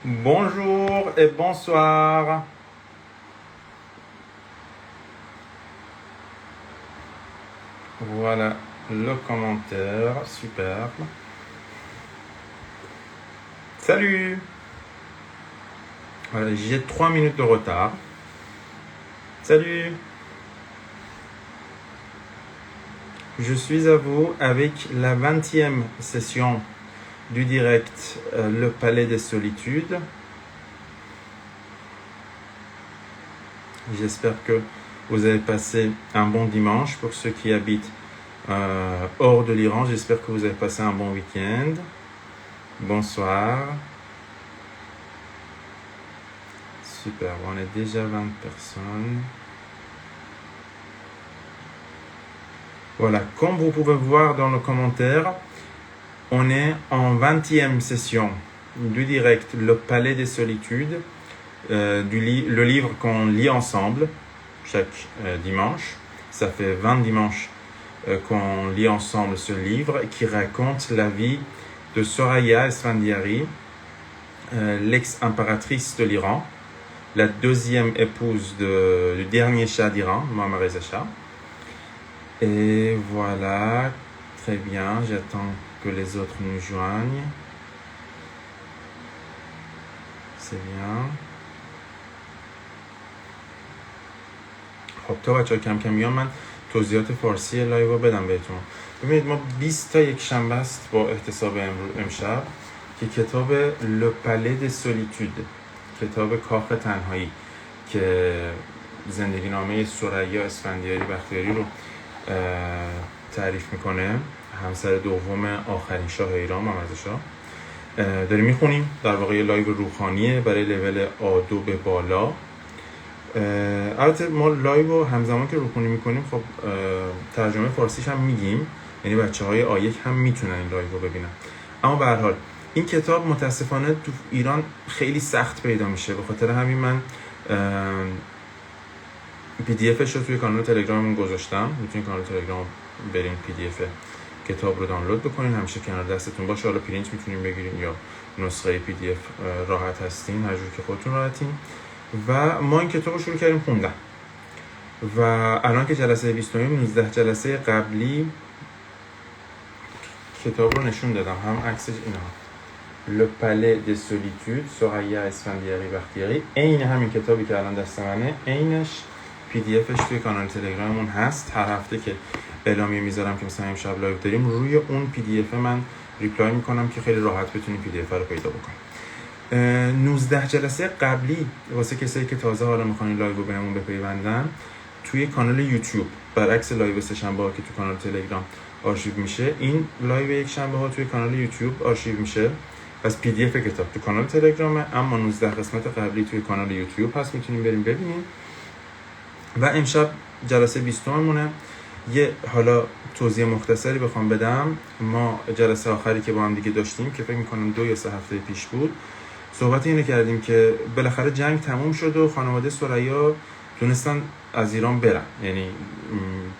Bonjour et bonsoir. Voilà le commentaire, superbe. Salut. Voilà, j'ai 3 minutes de retard. Salut. Je suis à vous avec la 20e session du direct Le Palais des Solitudes. J'espère que vous avez passé un bon dimanche. Pour ceux qui habitent hors de l'Iran, j'espère que vous avez passé un bon week-end. Bonsoir. Super, on est déjà 20 personnes. Voilà, comme vous pouvez voir dans le commentaire, on est en 20e session du direct Le Palais des Solitudes, le livre qu'on lit ensemble chaque dimanche. Ça fait 20 dimanches qu'on lit ensemble ce livre qui raconte la vie de Soraya Esfandiari, l'ex-impératrice de l'Iran, la deuxième épouse du dernier Shah d'Iran, Mohammad Reza Shah. Et voilà, très bien, j'attends que les autres nous joignent. C'est bien. خب تا بچه‌ها کم کم میان من توضیحات فارسی لایو رو بدم بهتون. ببینید ما 20 تا یک شنبه است با احتساب امشب که کتاب Le Palais des Solitudes، کتاب کاخ تنهایی که زندگی نامه ثریا اسفندیاری بختیاری رو تعریف میکنه، همسر دوم آخرین شاه ایران محمد رضا شاه، داریم میخونیم. در واقع یه لایو روحانیه برای لول A2 به بالا. البته ما لایو رو همزمان که روخونی میکنیم خب ترجمه فارسیش هم میگیم، یعنی بچه‌های آیک هم میتونن این لایو رو ببینن. اما به هر حال این کتاب متاسفانه تو ایران خیلی سخت پیدا میشه، به خاطر همین من PDF رو توی کانال تلگراممون گذاشتم. میتونید کانال تلگرام برین PDF کتاب رو دانلود بکنین، همیشه کنار دستتون باشه. حالا پرینت میتونین بگیرین یا نسخه PDF راحت هستین، هر جور که خودتون راحتین. و ما این کتاب رو شروع کردیم خوندن و الان که جلسه 20 19 جلسه قبلی کتاب رو نشون دادم، هم عکسش اینا، Le Palais des Solitudes، ثریا اسفندیاری بختیاری، عین همین کتابی که الان دست منه، عینش PDFش توی کانال تلگراممون هست. هر هفته که اعلامیه میذارم که مثلا امشب لایو داریم، روی اون PDF من ریپلای میکنم که خیلی راحت بتونید PDF رو پیدا بکنید. 19 جلسه قبلی واسه کسایی که تازه حالا میخوان لایو رو بهمون بپیوندن، توی کانال یوتیوب برعکس لایو سه شنبه ها که تو کانال تلگرام آرشیو میشه، این لایو یک شنبه ها توی کانال یوتیوب آرشیو میشه. پس PDF کتاب تو کانال تلگرامه، اما 19 قسمت قبلی توی کانال یوتیوب هست، میتونیم بریم ببینیم. و امشب جلسه 20 مونه. یه حالا توضیح مختصری بخوام بدم، ما جلسه آخری که با هم دیگه داشتیم که فکر می‌کنم 2 یا 3 هفته پیش بود، صحبت اینو کردیم که بالاخره جنگ تموم شد و خانواده ثریا تونستن از ایران برن، یعنی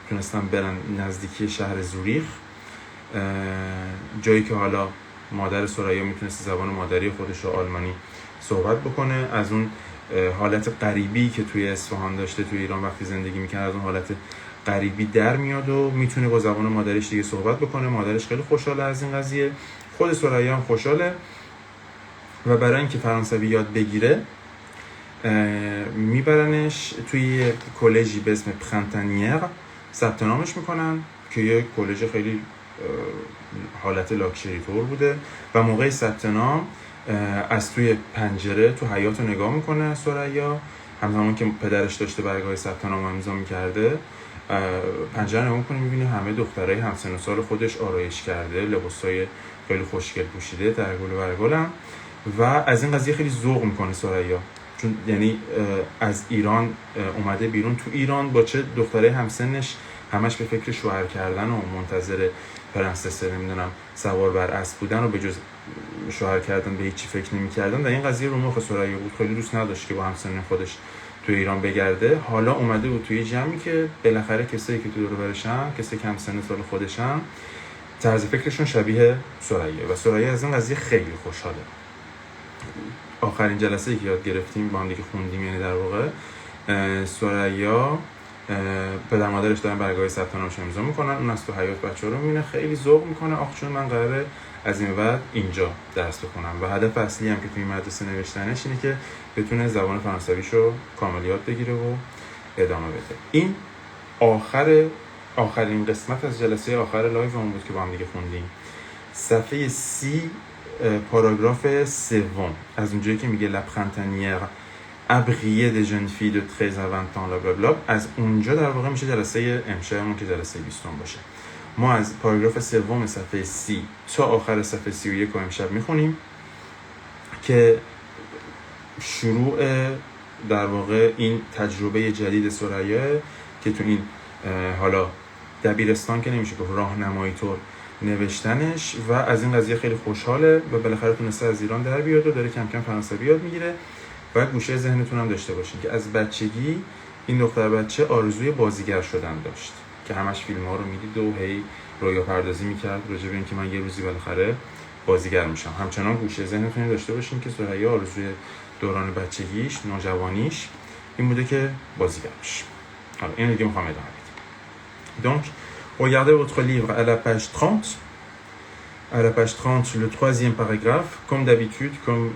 تونستن برن نزدیکی شهر زوریخ، جایی که حالا مادر ثریا میتونست زبان مادری خودش رو آلمانی صحبت بکنه. از اون حالت غریبی که توی اصفهان داشته توی ایران وقتی زندگی میکنه، از اون حالت غریبی در میاد و میتونه با زبان مادریش دیگه صحبت بکنه. مادرش خیلی خوشحاله از این قضیه، خود ثریا هم خوشحاله و برای اینکه فرانسوی یاد بگیره میبرنش توی کالجی به اسم پرنتانیر، ثبت نامش میکنن که یه کالج خیلی حالت لاکچری تور بوده و موقع ثبت نام از توی پنجره تو حیاط رو نگاه میکنه ثریا، همزمان که پدرش داشته برگاه ثبت نام امضا میکرده، پنجره نگاه میکنه، میبینه همه دخترای همسن و سال خودش آرایش کرده، لباسای خیلی خوشگل پوشیده، درگل و برگلن، و از این قضیه خیلی ذوق میکنه ثریا، چون یعنی از ایران اومده بیرون، تو ایران با چه دخترای همسنش همش به فکر شوهر کردن و منتظر پرنسس نمیدونم سوار بر اسب بودن و به جز شوهر کردن به هیچی فکر نمی‌کردن. و این قضیه رو مخ ثریا بود، خیلی دوست نداشت که با همسن خودش تو ایران بگرده. حالا اومده بود توی جمعی که بالاخره کسایی که تو دور و برشن، کسایی که همسن سال خودشن، طرز فکرشون شبیه ثریا و ثریا از این قضیه خیلی خوشحاله. آخرین جلسه‌ای که یاد گرفتیم با هم دیگه خوندیم، یعنی در واقع سرایا پدر مادرش دارن برگه‌های ثبت نامش امضا میکنن، اون از تو حیاط بچه‌ها رو میبینه، خیلی ذوق میکنه، آخ چون من قراره از این بعد اینجا درس بخونم. و هدف اصلی هم که توی مدرسه نوشتنش اینه که بتونه زبان فرانسویشو کامل یاد بگیره و ادامه بده. این آخرین قسمت از جلسه آخر لایومون بود که با هم دیگه خوندیم. صفحه 30 پاراگراف سوم از اونجایی که میگه La printanière a brillé des jeunes filles de 13 à 20 ans blablabla، از اونجا در واقع میشه جلسه امشبمون که جلسه 20 باشه. ما از پاراگراف سوم صفحه 30 تا آخر صفحه 31 رو امشب میخونیم که شروع در واقع این تجربه جدید سرایا که تو این حالا دبیرستان که نمیشه که راهنمایی طور نوشتنش و از این قضیه خیلی خوشحاله و بالاخره تونسته از ایران در بیاد و داره کم کم فرانسوی یاد میگیره. باید گوشه ذهنتون هم داشته باشین که از بچگی این دختر بچه آرزوی بازیگر شدن داشت که همش فیلم ها رو میدید و هی رویا پردازی میکرد راجع به اینکه من یه روزی بالاخره بازیگر میشم. همچنان گوشه ذهنتون داشته باشین که سرایا آرزوی دوران بچگیش، نوجوانیش این بوده که بازیگر بشه. حالا اینو دیگه میخوام ادامه بدم. Donc regardez votre livre à la page 30. À la page 30, le troisième paragraphe, comme d'habitude, comme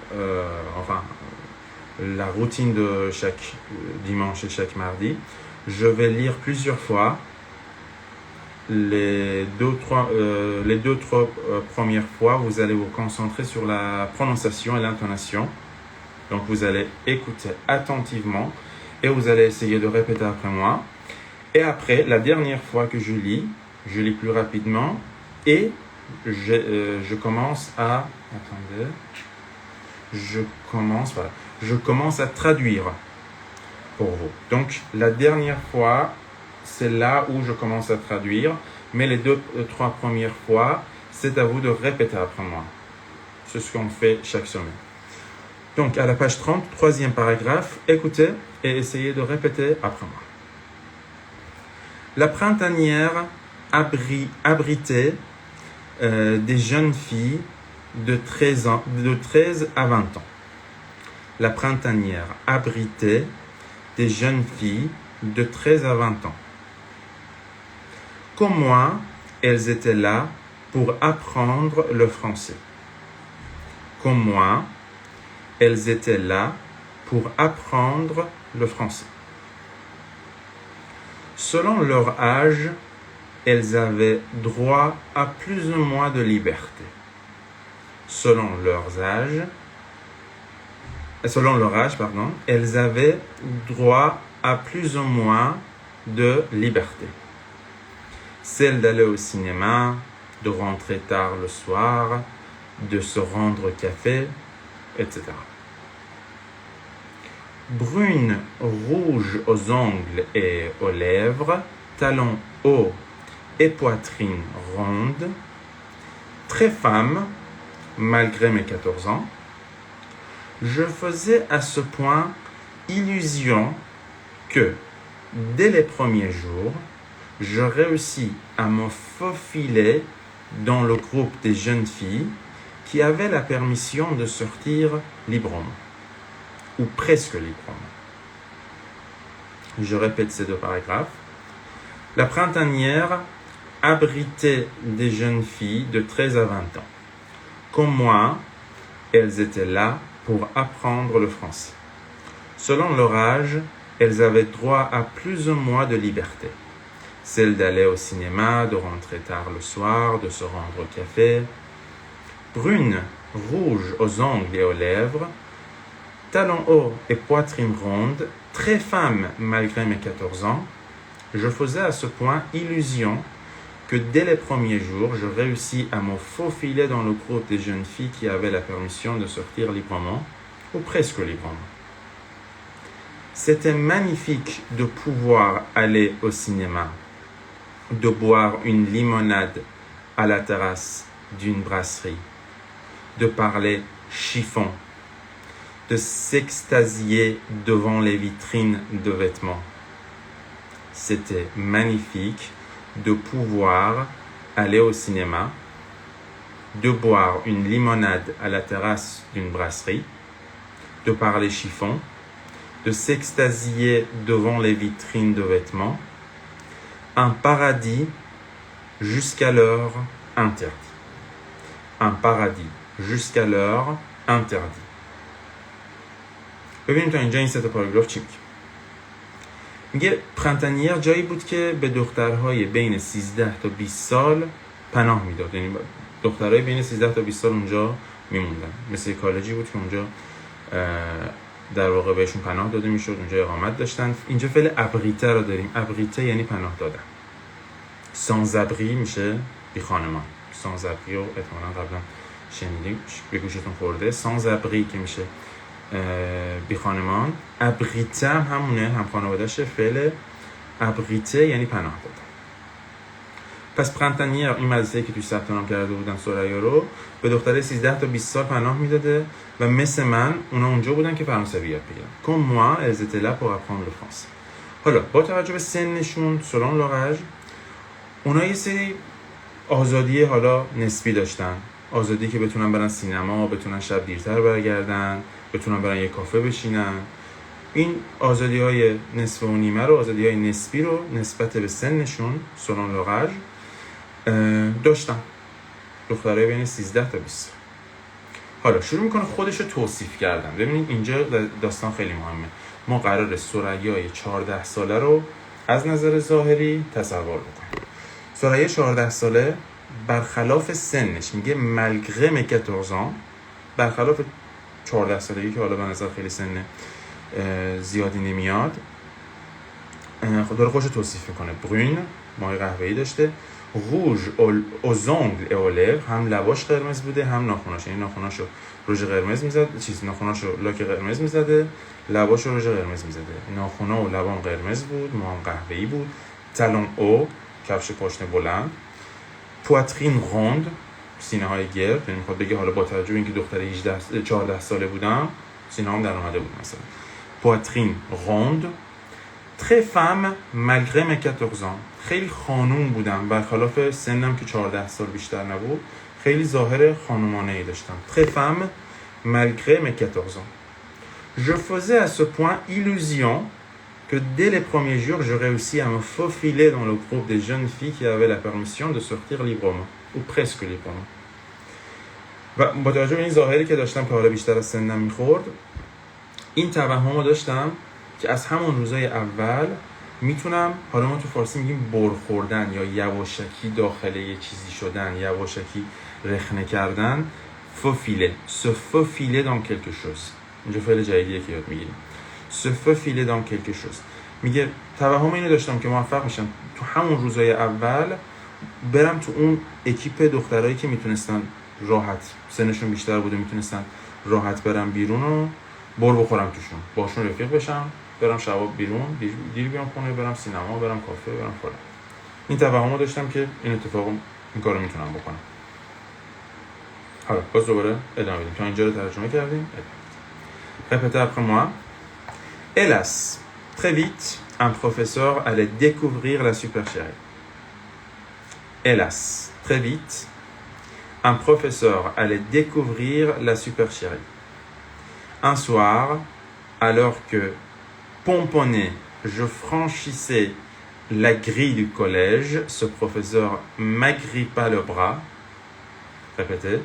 la routine de chaque dimanche et chaque mardi, je vais lire plusieurs fois. Les deux, trois premières fois, vous allez vous concentrer sur la prononciation et l'intonation. Donc, vous allez écouter attentivement et vous allez essayer de répéter après moi. Et après, la dernière fois que je lis plus rapidement et je commence à... Attendez. Je commence à traduire pour vous. Donc, la dernière fois, c'est là où je commence à traduire. Mais les trois premières fois, c'est à vous de répéter après moi. C'est ce qu'on fait chaque semaine. Donc, à la page 30, troisième paragraphe, écoutez et essayez de répéter après moi. La printanière abritait des jeunes filles de 13 à 20 ans. La printanière abritait des jeunes filles de 13 à 20 ans. Comme moi, elles étaient là pour apprendre le français. Comme moi, elles étaient là pour apprendre le français. Selon leur âge, elles avaient droit à plus ou moins de liberté. Selon leur âge, elles avaient droit à plus ou moins de liberté. Celle d'aller au cinéma, de rentrer tard le soir, de se rendre au café, etc. Brune, rouge aux ongles et aux lèvres, talons hauts et poitrine ronde, très femme, malgré mes 14 ans, je faisais à ce point illusion que, dès les premiers jours, je réussis à me faufiler dans le groupe des jeunes filles qui avaient la permission de sortir librement, ou presque librement. Je répète ces deux paragraphes. La printanière abritait des jeunes filles de 13 à 20 ans. Comme moi, elles étaient là pour apprendre le français. Selon leur âge, elles avaient droit à plus ou moins de liberté. Celle d'aller au cinéma, de rentrer tard le soir, de se rendre au café. Brune, rouge aux ongles et aux lèvres, talons hauts et poitrine ronde, très femme malgré mes 14 ans, je faisais à ce point illusion que dès les premiers jours, je réussis à me faufiler dans le groupe des jeunes filles qui avaient la permission de sortir librement, ou presque librement. C'était magnifique de pouvoir aller au cinéma, de boire une limonade à la terrasse d'une brasserie, de parler chiffon, de s'extasier devant les vitrines de vêtements. C'était magnifique de pouvoir aller au cinéma, de boire une limonade à la terrasse d'une brasserie, de parler chiffon, de s'extasier devant les vitrines de vêtements, un paradis jusqu'alors interdit. Un paradis jusqu'alors interdit. ببینیم تا اینجا این سه تا پاراگراف چی میگه. پرنتانیر جایی بود که به دخترهای بین 13 تا 20 سال پناه میداد. یعنی دخترهای بین 13 تا 20 سال اونجا میموندن. مثل کالجی بود که اونجا در واقع بهشون پناه داده میشد، اونجا اقامت داشتن. اینجا فعل ابریته رو داریم. ابریته یعنی پناه دادن. سانزابری میشه بی خانمان. سانزابری رو احتمالاً قبلا شنیدیم، به گوشتون خورده. سانزابری که میشه بی خانمان. ابریته هم همونه، هم خانواده‌شه. فعل ابریته یعنی پناه دادن. پس پرنتانیه این مدرسه‌ای که توش ثبت نام کرده بودن سوریا رو به دختره 13 تا 20 سال پناه میداده و مثل من اونا اونجا بودن که فرانسوی یاد بگیرن. Comme moi, elles étaient là pour apprendre le français. حالا با توجه به سنشون سلان لاغج اونا یه سری آزادی حالا نسبی داشتن. آزادی که بتونن برن سینما، بتونن شب دیرتر برگردن، بتونن برن یه کافه بشینن. این آزادی‌های نصف و نیمه رو، آزادی‌های نسبی رو نسبت به سنشون سلان لاغج داشتن. دخترای بین 13 تا 20. حالا شروع میکنه خودش رو توصیف کردن. ببینید اینجا داستان خیلی مهمه. ما قراره سوریای 14 ساله رو از نظر ظاهری تصور بکنیم. سوریای 14 ساله برخلاف سنش میگه مالگره می 14 ans، برخلاف 14 سالگی که حالا به نظر خیلی سن زیادی نمیاد، داره خودش رو توصیف میکنه. برون، مای قهوه‌ای داشته. روژ aux ongles et aux lèvres، هم لباش قرمز بوده هم ناخناش. یعنی ناخناشو رژ قرمز میزد، ناخناشو لاک قرمز میزده، لباشو رژ قرمز میزده. ناخنا و لبام قرمز بود، موام قهوه‌ای بود. تالون او، کفش پاشنه بلند. پواترین روند، سینه های گرد. یعنی میخواد بگه حالا با توجه به اینکه دختر 14 ساله بودم سینه هم در اومده بود مثلا. پواترین روند. très femme malgré mes 14 ans. خیلی خانوم بودم برخلاف سنم که 14 سال بیشتر نبود. خیلی ظاهر خانومانه‌ای داشتم. très femme malgré mes 14 ans. Je faisais à ce point illusion que dès les premiers jours, je réussis à me faufiler dans le groupe des jeunes filles qui avaient la permission de sortir librement, ou presque librement. و با توجه به این ظاهری که داشتم که حالا بیشتر از سنم میخورد، این توهم رو داشتم که از همون روزای اول میتونم، حالا ما تو فارسی میگیم برخوردن یا یواشکی داخل یه چیزی شدن، یواشکی رخنه کردن. فوفیله، se faufiler dans quelque chose. اینجا فعل جدیدیه که یاد میگیریم. se faufiler dans quelque chose. میگه توهم اینو داشتم که موفق میشم تو همون روزای اول برم تو اون اکیپ دخترایی که میتونستن راحت، سنشون بیشتر بوده، میتونستن راحت برم بیرون و بخورم توشون، باشون رفیق بشم، برم شبا بیرون، دیر بیام خونه، برم سینما، برم کافه، برم فلان. این توهمو داشتم که این اتفاقو، این کارو میتونم بکنم. حالا باز دوباره ادامه بدیم. تا اینجا رو ترجمه کردیم. Répétez après moi. Hélas, très vite, un professeur allait découvrir la supercherie. Hélas, très vite, un professeur allait découvrir la supercherie. Un soir, alors que pomponné, je franchissais la grille du collège, ce professeur m'agrippa le bras. Répétez.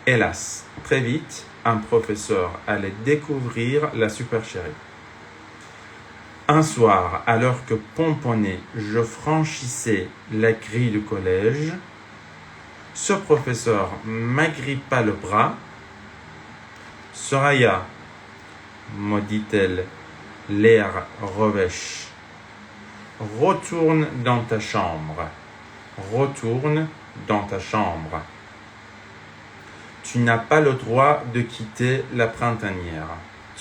Hélas, très vite, un professeur allait découvrir la supercherie. Un soir, alors que pomponné, je franchissais la grille du collège, ce professeur m'agrippa le bras. Soraya, me dit-elle, l'air revêche, retourne dans ta chambre. Retourne dans ta chambre. Tu n'as pas le droit de quitter la printanière.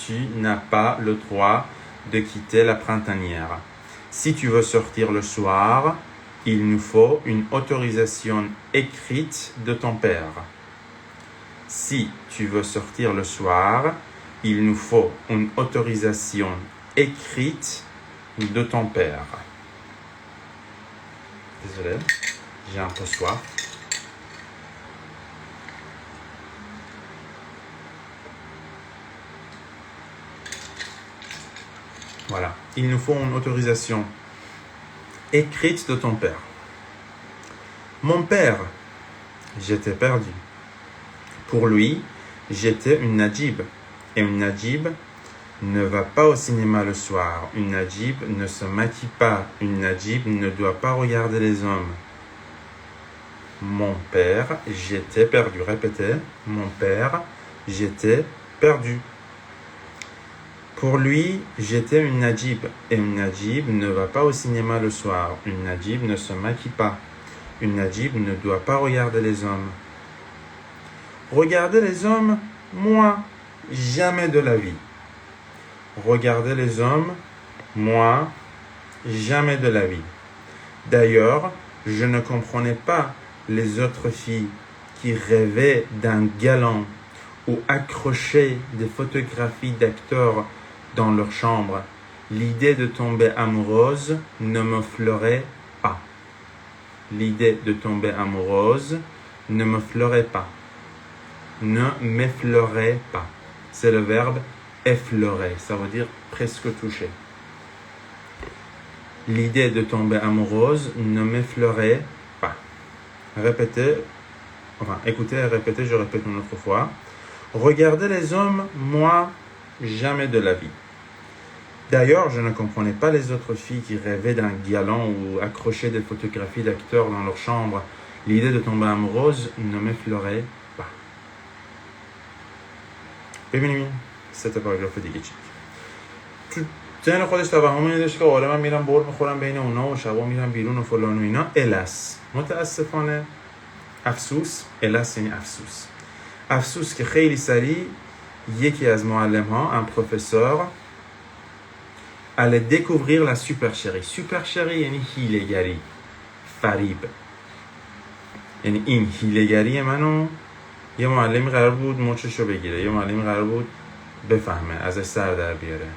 Tu n'as pas le droit de quitter la printanière. Si tu veux sortir le soir, il nous faut une autorisation écrite de ton père. Si tu veux sortir le soir, il nous faut une autorisation écrite de ton père. Désolé, j'ai un peu soif. Voilà. Il nous faut une autorisation écrite de ton père. Mon père, j'étais perdu. Pour lui, j'étais une Najib. Et une Najib ne va pas au cinéma le soir. Une Najib ne se maquille pas. Une Najib ne doit pas regarder les hommes. Mon père, j'étais perdu. Répétez. Mon père, j'étais perdu. Pour lui, j'étais une Najib. Et une Najib ne va pas au cinéma le soir. Une Najib ne se maquille pas. Une Najib ne doit pas regarder les hommes. Regarder les hommes, moi, jamais de la vie. Regarder les hommes, moi, jamais de la vie. D'ailleurs, je ne comprenais pas les autres filles qui rêvaient d'un galant ou accrochaient des photographies d'acteurs dans leur chambre. L'idée de tomber amoureuse ne me fleurait pas. L'idée de tomber amoureuse ne me fleurait pas. Ne m'effleurait pas. C'est le verbe effleurer. Ça veut dire presque toucher. L'idée de tomber amoureuse ne m'effleurait pas. Écoutez et répétez, je répète une autre fois. Regardez les hommes, moi, jamais de la vie. D'ailleurs, je ne comprenais pas les autres filles qui rêvaient d'un galant ou accrochaient des photographies d'acteurs dans leur chambre. L'idée de tomber amoureuse ne m'effleurait pas. ببینیم سه تا پاراگراف دیگه چی تو ذهن خودش توهم اینه داشت که آره من میرم بر میخورم بین اونا و شبا میرم بیرون و فلان و اینا. الس متاسفانه افسوس. الس یعنی افسوس. افسوس که خیلی سریع یکی از معلم ها un professeur allait découvrir la supercherie. supercherie یعنی هیله‌گری، فریب. یعنی این هیله‌گری منو یه معلمی قرار بود مچشو بگیره، یه معلمی قرار بود بفهمه، ازش سر در بیاره.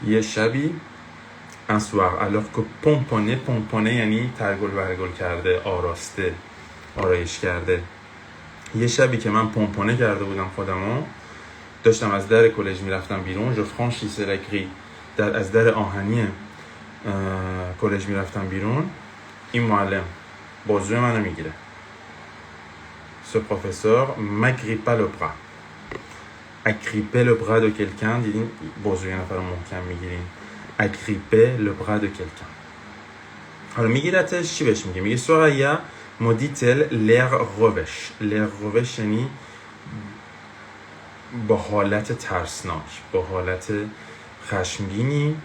یه شبی un soir alors que pomponne یعنی ترگل برگل کرده، آراسته، آرایش کرده. یه شبی که من پمپونه کرده بودم خودمو، داشتم از در کلج میرفتم بیرون. je franchissais la grille. از در آهنی کلج میرفتم بیرون. این معلم بازوی منو میگیره. Ce professeur m'agrippa le bras. Agripper le bras de quelqu'un, دیدین بازوی نفر محکم میگیرین. Agripper le bras de quelqu'un. حالا میگیرتش چی بهش میگه؟ میگه سوریا مدیتل l'air revêche. l'air revêche یعنی با حالت ترسناک، با حالت خشمگینی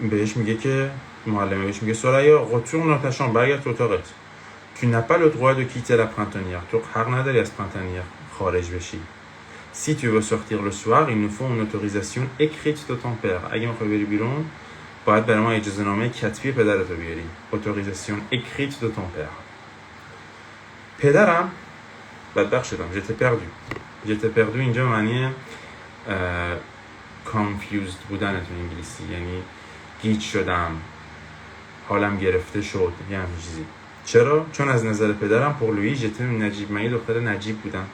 بهش میگه که معلم بهش میگه سوریا retourne dans ta chambre. برگرد تو اتاقت. Tu n'as pas le droit de quitter la printanière. تو حق نداری از پرنتانیر خارج بشی. Si tu veux sortir le soir, il nous faut une autorisation écrite de ton père. اگه میخوای بری بیرون، باید برای ما اجازه نامه کتبی پدرت رو بیاری. Autorisation écrite de ton père. پدرم بدبخت شدم. J'étais perdu. J'étais perdu اینجا معنی confused بودن تو انگلیسی، یعنی گیج شدم، حالم گرفته شد، یه همین چیزی. چرا؟ چون از نظر پدرم pour lui j'étais une نجیب. من یه دختر نجیب بودم.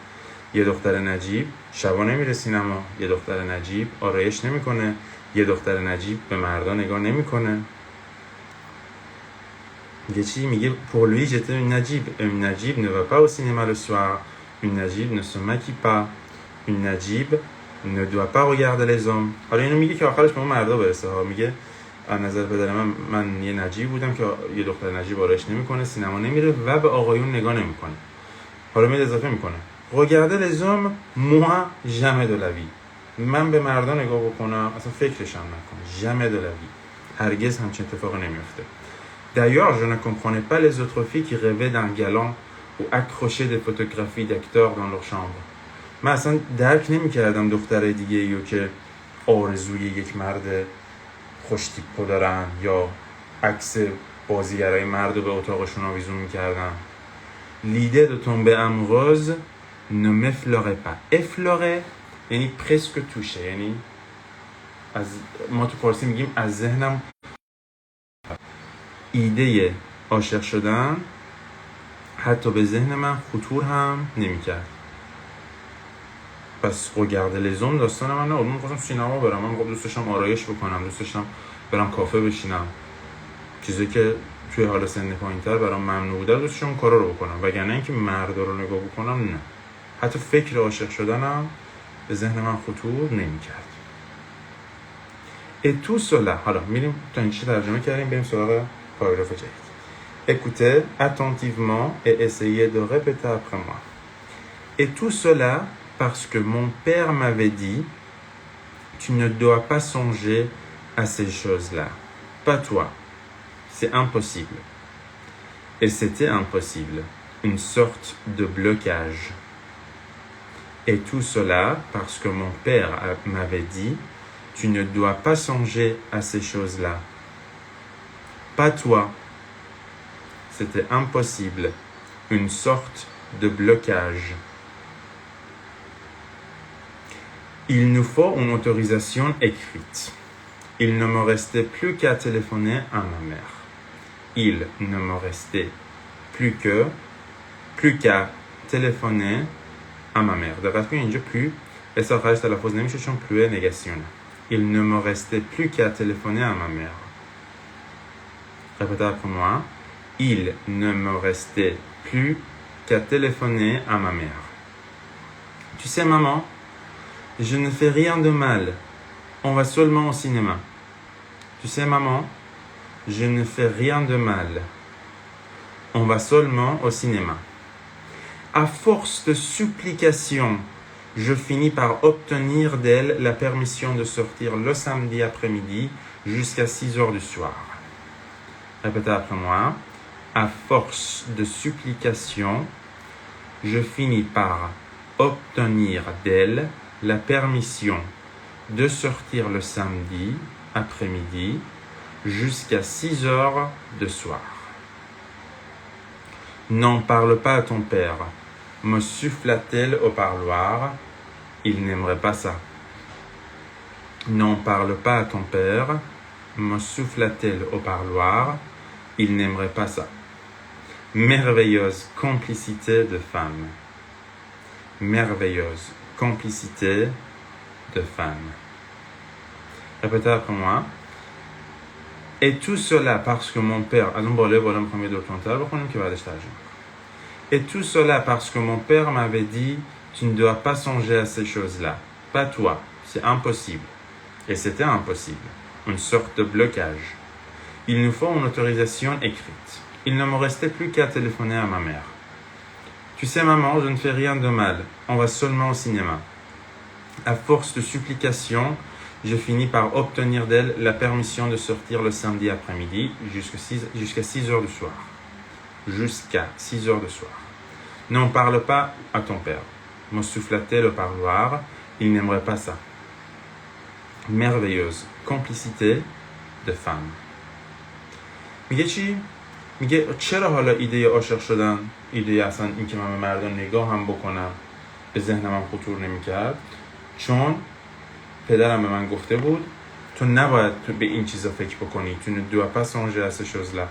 یه دختر نجیب شبا نمیره سینما. یه دختر نجیب آرایش نمیکنه. یه دختر نجیب به مردا نگاه نمیکنه. میگه چی؟ میگه pour lui j'étais une نجیب. une نجیب ne va pas au cinéma le soir. une نجیب ne se maquille pas. une نجیب ne doit pas regarder les hommes. حالا اینو میگه که آخرش به اون مردا برسه ها. میگه از نظر پدر من یه نجیب بودم که یه دختر نجیب آرایش نمیکنه، سینما نمیره و به آقایون نگاه نمیکنه. حالا میاد اضافه میکنه regarder les hommes moi jamais de la vie. من به مردا نگاه بکنم اصلا فکرش هم نکنم. jamais de la vie. هرگز همچین اتفاقی نمیفته. D'ailleurs, je ne comprenais pas les autres filles qui rêvaient d'un galant ou accrochaient des photographies d'acteurs dans leur chambre. من اصلا درک نمیکردم دخترای دیگه ایو که آرزوی یک مرد خوش تیپو دارن یا عکس بازیگرای مرد رو به اتاقشون آویزون میکردن. L'idée de tomber amoureuse ne m'effleurait pas. Effleurer یعنی presque toucher، یعنی از ما تو فارسی میگیم از ذهنم. ایده عاشق شدن حتی به ذهن من خطور هم نمیکرد. پس regarder les hommes داستان من نبود. من خواستم سینما برم. من دوست داشتم آرایش بکنم. دوست داشتم برم کافه بشینم. چیزی که توی حال سن پایین‌تر برام ممنوع بود دوست داشتم کارا رو بکنم. وگرنه اینکه مردا رو نگاه بکنم نه. حتی فکر عاشق شدنم به ذهن من خطور نمی‌کرد. Et tout cela. حالا میریم تا این چی ترجمه کردیم بریم سراغ پاراگراف جدید. Écoutez attentivement et essayez de répéter après moi. Et tout cela parce que mon père m'avait dit tu ne dois pas songer à ces choses-là. Pas toi. C'est impossible. Et c'était impossible. Une sorte de blocage. Et tout cela parce que mon père m'avait dit tu ne dois pas songer à ces choses-là. Pas toi. C'était impossible. Une sorte de blocage. Il nous faut une autorisation écrite. Il ne me restait plus qu'à téléphoner à ma mère. Il ne me restait plus qu'à téléphoner à ma mère. دقت کنید اینجا plus اس آخرش تلفظ نمیشه چون plus نگاسیونه. Il ne me restait plus qu'à téléphoner à ma mère. Répétez après moi. Il ne me restait plus qu'à téléphoner à ma mère. Tu sais maman, je ne fais rien de mal. On va seulement au cinéma. Tu sais maman, je ne fais rien de mal. On va seulement au cinéma. À force de supplications, je finis par obtenir d'elle la permission de sortir le samedi après-midi jusqu'à 6 heures du soir. Répétez après moi. À force de supplications, je finis par obtenir d'elle la permission de sortir le samedi après-midi jusqu'à 6 heures de soir. N'en parle pas à ton père, me souffla-t-elle au parloir. Il n'aimerait pas ça. N'en parle pas à ton père, me souffla-t-elle au parloir. Il n'aimerait pas ça. Merveilleuse complicité de femme. Merveilleuse complicité de femme. Répétez après moi. Et tout cela parce que mon père... Et tout cela parce que mon père m'avait dit tu ne dois pas songer à ces choses-là. Pas toi. C'est impossible. Et c'était impossible. Une sorte de blocage. Il nous faut une autorisation écrite. Il ne me restait plus qu'à téléphoner à ma mère. Tu sais maman, je ne fais rien de mal. On va seulement au cinéma. À force de supplications, je finis par obtenir d'elle la permission de sortir le samedi après-midi jusqu'à 6 heures du soir. Jusqu'à 6 heures du soir. N'en parle pas à ton père. Me souffla-t-elle au parloir. Il n'aimerait pas ça. Merveilleuse complicité de femme. میگه چی؟ میگه چرا حالا ایده عاشق شدن، ایده اصلا این که من به مردان نگاه هم بکنم به ذهنم هم خطور نمی‌کرد؟ چون پدرم به من گفته بود تو نباید به این چیزا فکر بکنی. تو ne dois pas songer à ces choses-là.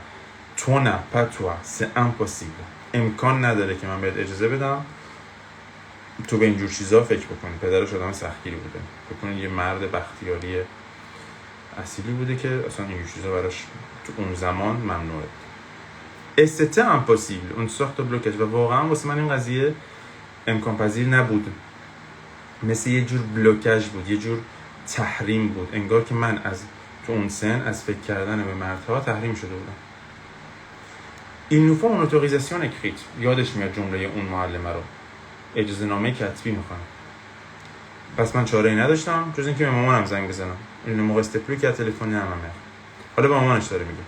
تو نه، pas toi, c'est impossible. امکان نداره که من بهت اجازه بدم تو به اینجور چیزا فکر بکنی. پدرش آدم سختگیری بوده. بکنید یه مرد بختیاری اصیلی بوده که اصلا اینجور چیزا براش تو اون زمان ممنوعه. Et c'était impossible. اون ساخت بلوکش و واقعا واسه من این قضیه امکان پذیر نبود. مثل یه جور بلوکاژ بود، یه جور تحریم بود. انگار که من از تو اون سن از فکر کردن به مردها تحریم شده بودم. Il nous faut une autorisation écrite. یادش میاد جمله اون معلمه رو. اجازه نامه کتبی میخوام. پس من چاره‌ای نداشتم جز اینکه به مامانم زنگ بزنم. Il ne me restait plus qu'à téléphoner à ma mère. حالا به مامانش داره میگه.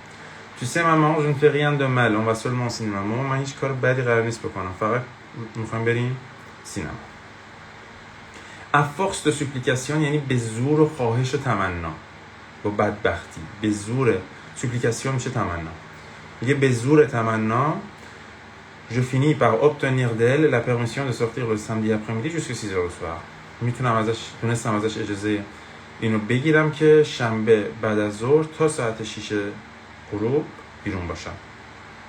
Tu sais maman, je ne fais rien de mal. On va seulement au cinéma. مامان من هیچ کار بدی قرار نیست بکنم. فقط میخوام بریم سینما. À force de supplication یعنی به زور و خواهش و تمنا. با بدبختی. به زور supplication میشه تمنا. میگه به زور تمنا je finis par obtenir d'elle la permission de sortir le samedi après-midi jusqu'à 6 heures du soir. تونستم ازش اجازه اینو بگیرم که شنبه بعد از ظهر تا ساعت 6 غروب بیرون باشم.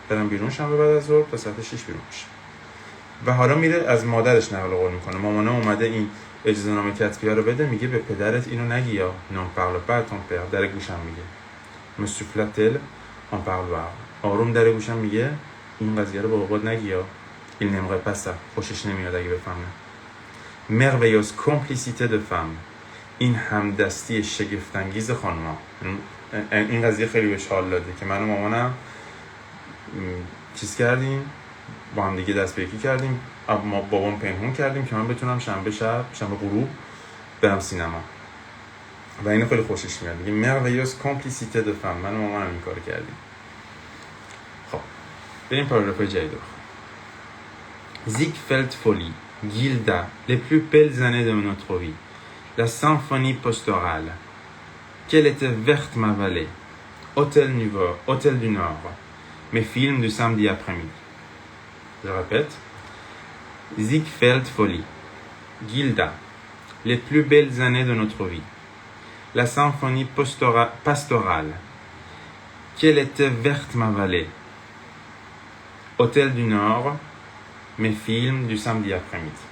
برم بیرون شنبه بعد از ظهر تا ساعت 6 بیرون باشم. و حالا میره از مادرش نقل قول میکنه. مامانه اومده این اجازهنامه کتبی ها رو بده، میگه به پدرت اینو نگی یا non parle pas à ton père. در گوشم میگه me souffle-t-elle en parle pas. آروم در گوشم میگه این قضیه رو به بابات نگی یا il n'aimerait pas ça. خوشش نمیاد اگه بفهمه. merveilleuse complicité de femme. این همدستی شگفت‌انگیز خانم‌ها. این قضیه خیلی بهش حال داده که من و مامانم چیز کردیم، با هم دیگه دست به یکی کردیم، ما بابام پنهون کردیم که من بتونم شنبه غروب برم سینما و اینو خیلی خوشش میاد. میگه merveilleuse complicité de femme. من و مامانم این کار کردیم. خب بریم پاراگراف جدید رو. Ziegfeld Folly, Gilda, les plus belles années de notre vie, la symphonie pastorale, quelle était verte ma vallée, Hôtel du Nord, mes films du samedi après-midi. Je répète. Ziegfeld Folly, Gilda, les plus belles années de notre vie, la symphonie pastorale, quelle était verte ma vallée, Hôtel du Nord, mes films du samedi après-midi.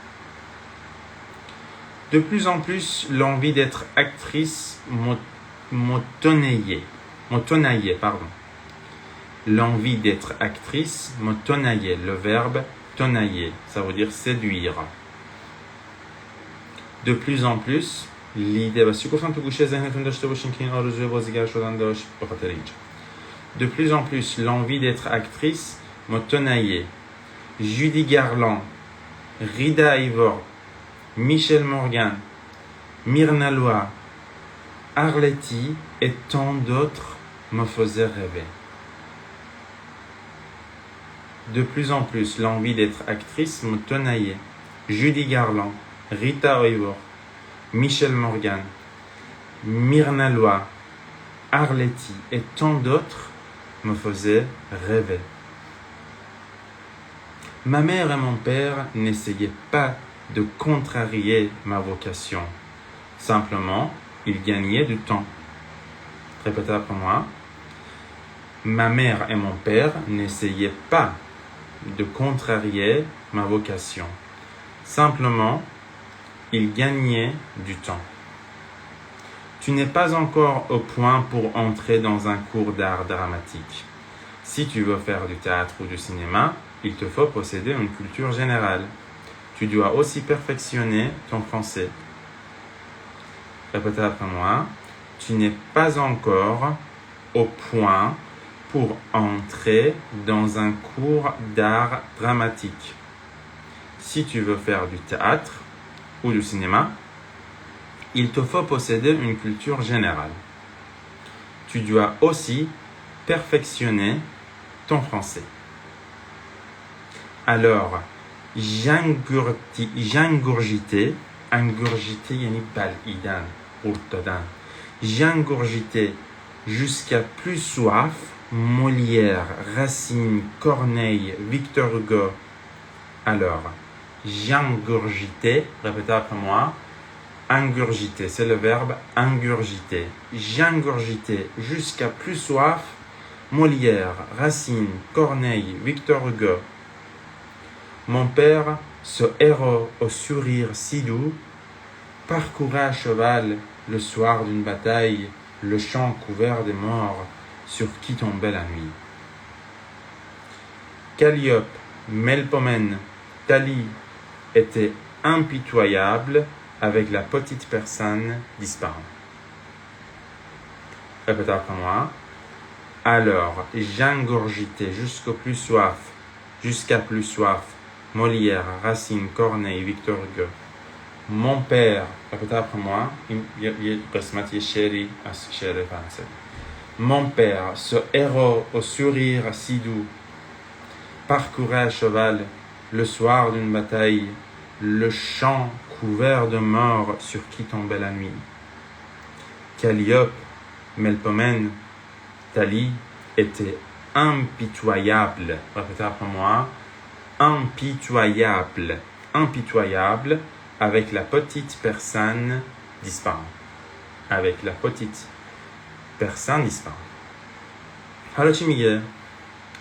De plus en plus, l'envie d'être actrice m'autonaillait. L'envie d'être actrice m'autonaillait. Le verbe tonailler, ça veut dire séduire. De plus en plus, l'idée... De plus en plus, l'envie d'être actrice m'autonaillait. Judy Garland, Rita Hayworth, Michelle Morgan, Myrna Loy, Arletty et tant d'autres me faisaient rêver. De plus en plus, l'envie d'être actrice me tenaillait. Judy Garland, Rita Hayworth, Michelle Morgan, Myrna Loy, Arletty et tant d'autres me faisaient rêver. Ma mère et mon père n'essayaient pas de contrarier ma vocation. Simplement, ils gagnaient du temps. Répétez après moi. Ma mère et mon père n'essayaient pas de contrarier ma vocation. Simplement, ils gagnaient du temps. Tu n'es pas encore au point pour entrer dans un cours d'art dramatique. Si tu veux faire du théâtre ou du cinéma, il te faut posséder une culture générale. Tu dois aussi perfectionner ton français. Répétez après moi. Tu n'es pas encore au point pour entrer dans un cours d'art dramatique. Si tu veux faire du théâtre ou du cinéma, il te faut posséder une culture générale. Tu dois aussi perfectionner ton français. Alors, j'ingurgitais yani bal'idan, urtadan. J'ingurgitais jusqu'à plus soif Molière, Racine, Corneille, Victor Hugo. Alors, j'ingurgitais, répétez après moi, ingurgiter, c'est le verbe ingurgiter. J'ingurgitais jusqu'à plus soif Molière, Racine, Corneille, Victor Hugo. Mon père, ce héros au sourire si doux, parcourait à cheval le soir d'une bataille le champ couvert des morts sur qui tombait la nuit. Calliope, Melpomène, Thalie étaient impitoyables avec la petite personne disparue. Répétez après moi. Alors, j'ingurgitais jusqu'à plus soif, Molière, Racine, Corneille, Victor Hugo. Mon père, répétez après moi, mon père, ce héros au sourire si doux, parcourait à cheval le soir d'une bataille le champ couvert de morts sur qui tombait la nuit. Calliope, Melpomène, Thalie étaient impitoyables. Répétez après moi. Impitoyable avec la petite personne disparue. Avec la petite personne disparue. حالا چی میگه؟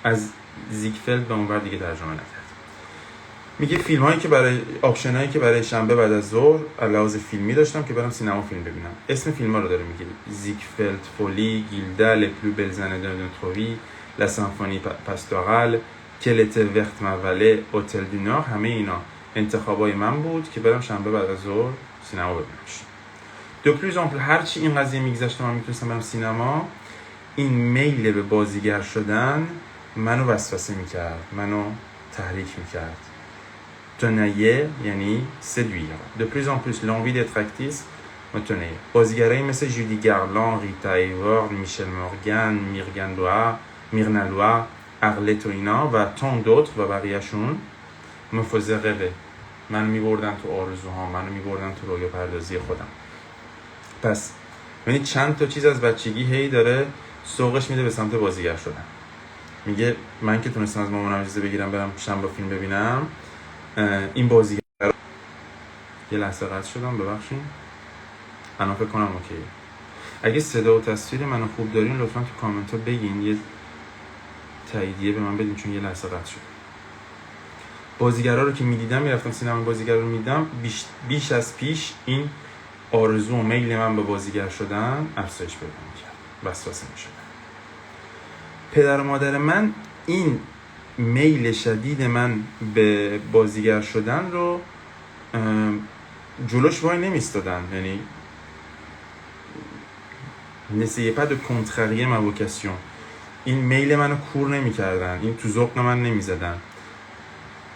از زیگفلد به اون بر دیگه ترجمه نکرد. میگه فیلم هایی که برای آپشن هایی که برای شنبه بعد از ظهر لحاظ فیلمی داشتم که برم سینما فیلم ببینم. اسم فیلم ها رو داره میگه: زیگفرد فولی، گیلدا، لپلو بلزنه دو نوتروی، لا سامفونی پاستورال، کلت وقت موله، هتل دو نور. همه اینا انتخابای من بود که برم شنبه بعد از ظهر سینما ببینمش. دو پلوز آمپل هرچی این قضیه میگذشت من میتونستم برم سینما، این میل به بازیگر شدن منو وسوسه میکرد، منو تحریک میکرد. تنایه یعنی séduire. De plus en plus l'envie d'être actrice me tenait. بازیگرایی مثل جودی گارلان، ریتا ایوارد، میشل مورگان، میرنا لوا، ارلت و اینا و تان دوتر و بقیهشون me faisaient rêver. منو میبردن تو آرزوها، منو میبردن تو رویا پردازی خودم. پس یعنی چند تا چیز از بچگی هی داره سوقش میده به سمت بازیگر شدن. میگه من که تونستم از مامانم اجازه بگیرم برم شنبه فیلم ببینم، این بازیگر یه لحظه قطع شدم، ببخشید. الان فکر کنم اوکیه. اگه صدا و تصویر منو خوب دارین لطفا تو کامنت ها بگین، یه تاییدیه به من بدین چون یه لحظه قطع شد. بازیگرا رو که میدیدم، میرفتم سینما بازیگر رو میدیدم، بیش از پیش این آرزو و میل من به بازیگر شدن افزایش پیدا می‌کرد، وسوسه می‌شد. پدر و مادر من این میل شدید من به بازیگر شدن رو جلوش وای نمیستادن. یعنی n'essayez pas de contrarier ma vocation. این میل منو کور نمی‌کردن، این تو ذوق من نمی‌زدن.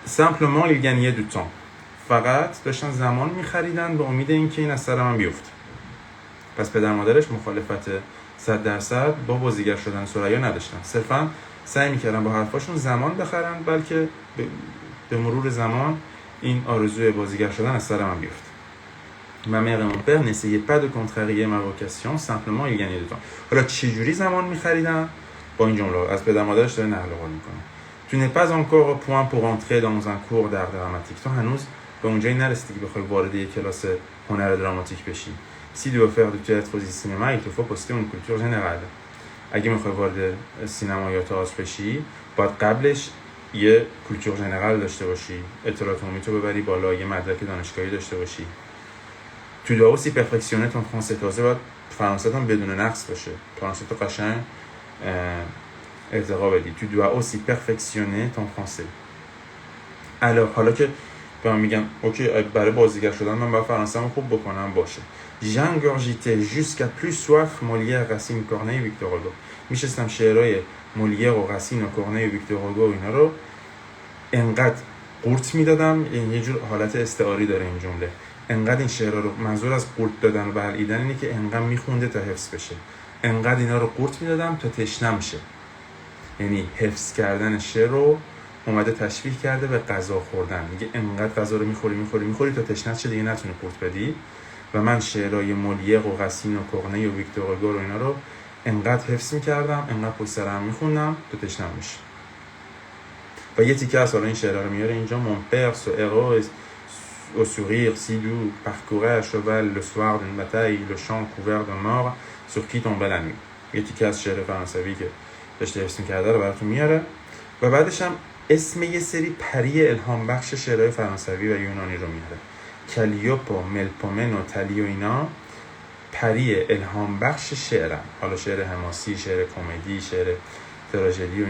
simplement il gagnait du temps. فقط داشتن زمان می‌خریدن به امید اینکه این از سر من بیفته. پس پدر مادرش مخالفت 100% با بازیگر شدن ثریا نداشتن، صرفا سعی می‌کردن با حرفاشون زمان بخرن، بلکه به مرور زمان این آرزوی بازیگر شدن از سر من بیفته. Ma mère et mon père n'essayaient pas de contrarier ma vocation, simplement ils gagnaient du temps. حالا چجوری زمان می‌خریدن؟ با این جمله از پدر مادرش داره نقل قول می‌کنه. Tu n'es pas encore au point pour entrer dans un cours d'art dramatique. تو هنوز به اونجایی نرسیدی که بخوای وارد یک کلاس هنر دراماتیک بشی. Si tu veux faire du théâtre au cinéma, il te faut posséder une culture générale. اگه میخوای وارد سینما یا تئاتر بشی، باید قبلش یه کلچور ژنرال داشته باشی، اطلاعات عمومی تو ببری بالا، یه مدرک دانشگاهی داشته باشی. Tu dois aussi perfectionner ton français. تازه باید فرانسه هم بدون نقص باشه، فرانسه تو قشنگ ارتقا بدی. Tu dois aussi perfectionner ton français. alors حالا که به من میگم اوکی برای بازیگر شدن من باید فرانسه‌مو خوب بکنم، باشه. j'ingurgitais jusqu'à plus soif Molière, Racine, Corneille, Victor Hugo. میشستم شعرهای مولیر و راسین و کورنئی و ویکتور هوگو اینا رو انقدر قورت میدادم. یه جور حالت استعاری داره این جمله. انقدر این شعرها رو، منظور از قورت دادن و بلعیدن اینه که انقدر میخونده تا حفظ بشه. انقدر اینا رو قورت میدادم تا تشنه شه. یعنی حفظ کردن شعر رو اومده تشبیه کرده به غذا خوردن. میگه انقدر غذا رو میخوری تا تشنه شه دیگه نتونی قورت بدی. و من شعرهای مولیر و راسین و کورنئی و ویکتور هوگو رو اینا رو انقدر حفظ میکردم، انقدر پشت سرم میخوندم تا تشنه میشه. و یه تیکه از حالا این شعرها رو میاره اینجا: Mon père ce héros au sourire si doux parcourait à cheval le soir d'une bataille le champ couvert de morts sur qui tombait la nuit. یه تیکه از شعر فرانسوی که داشته حفظ میکرده رو براتون میاره. و بعدش هم اسم یه سری پری الهام بخش شعرهای فرانسوی و یونانی رو میاره: کالیوپو، ملپومن و تالیو. اینا پری الهام بخش شعرن. حالا شعر حماسی، شعر کمدی، شعر تراژدی و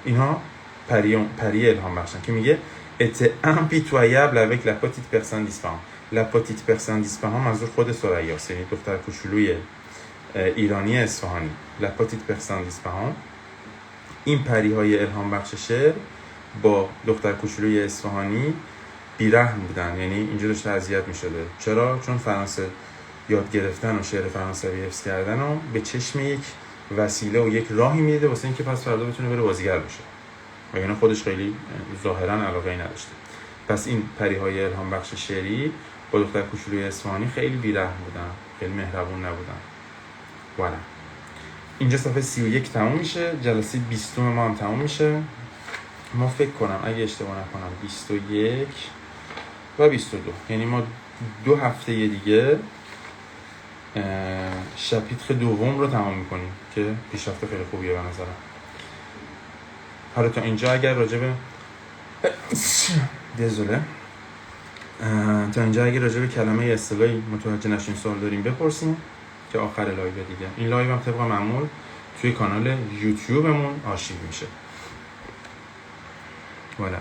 اینا پری الهام بخشن که میگه était impitoyable avec la petite personne d'Ispahan. La petite personne d'Ispahan منظور خود ثریاست، یعنی دختر کوچولوی ایرانی اصفهانی. La petite personne d'Ispahan. این پریهای الهام بخش شعر با دختر کوچولوی اصفهانی بیرحم بودن، یعنی اینجا داشته اذیت می‌شده. چرا؟ چون فرانسه یاد گرفتن و شعر فرانسوی حفظ کردن رو به چشم یک وسیله و یک راهی میده واسه اینکه پس فردا بتونه بره بازیگر بشه. وگرنه خودش خیلی ظاهرا علاقه‌ای نداشته. پس این پریهای الهام بخش شعری با دختر کوچولوی اصفهانی خیلی بیرحم بودن، خیلی مهربون نبودن. والا اینجا صفحه 31 تموم میشه، جلسه 20 ما هم تموم میشه. ما فکر کنم اگه اشتباه نکنم 21 و 22، یعنی ما 2 هفته دیگه شاپیتر دوم رو تمام میکنیم که پیشرفت خیلی خوبیه به نظرم. حالا تا اینجا اگر راجع به désolé. تا اینجا اگه راجع به کلمه اصطلاحی متوجه نشین سوال داریم بپرسین که آخر لایو دیگه. این لایو هم طبق معمول توی کانال یوتیوبمون آرشیو میشه. Voilà.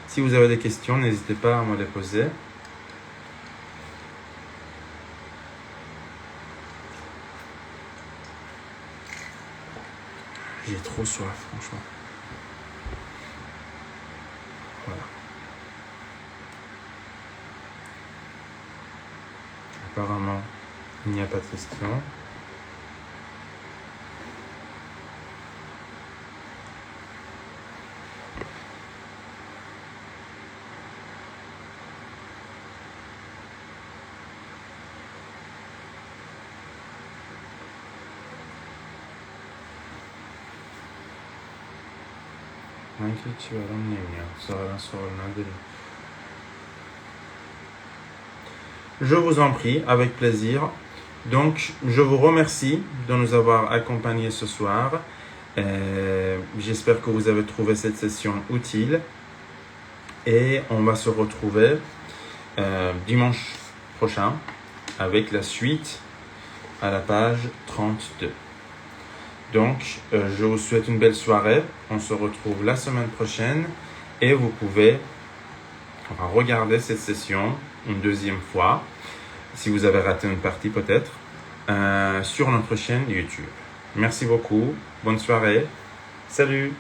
Si vous avez des questions, n'hésitez pas à me les poser. J'ai trop soif, franchement. Voilà. Apparemment, il n'y a pas de questions. من که چی برام نمیاد. ظاهرا سوال نداریم. Je vous en prie, avec plaisir. Donc, je vous remercie de nous avoir accompagnés ce soir. J'espère que vous avez trouvé cette session utile. Et on va se retrouver dimanche prochain avec la suite à la page 32. Donc, je vous souhaite une belle soirée. On se retrouve la semaine prochaine. Et vous pouvez regarder cette session une deuxième fois, si vous avez raté une partie peut-être, sur notre chaîne YouTube. Merci beaucoup. Bonne soirée. Salut.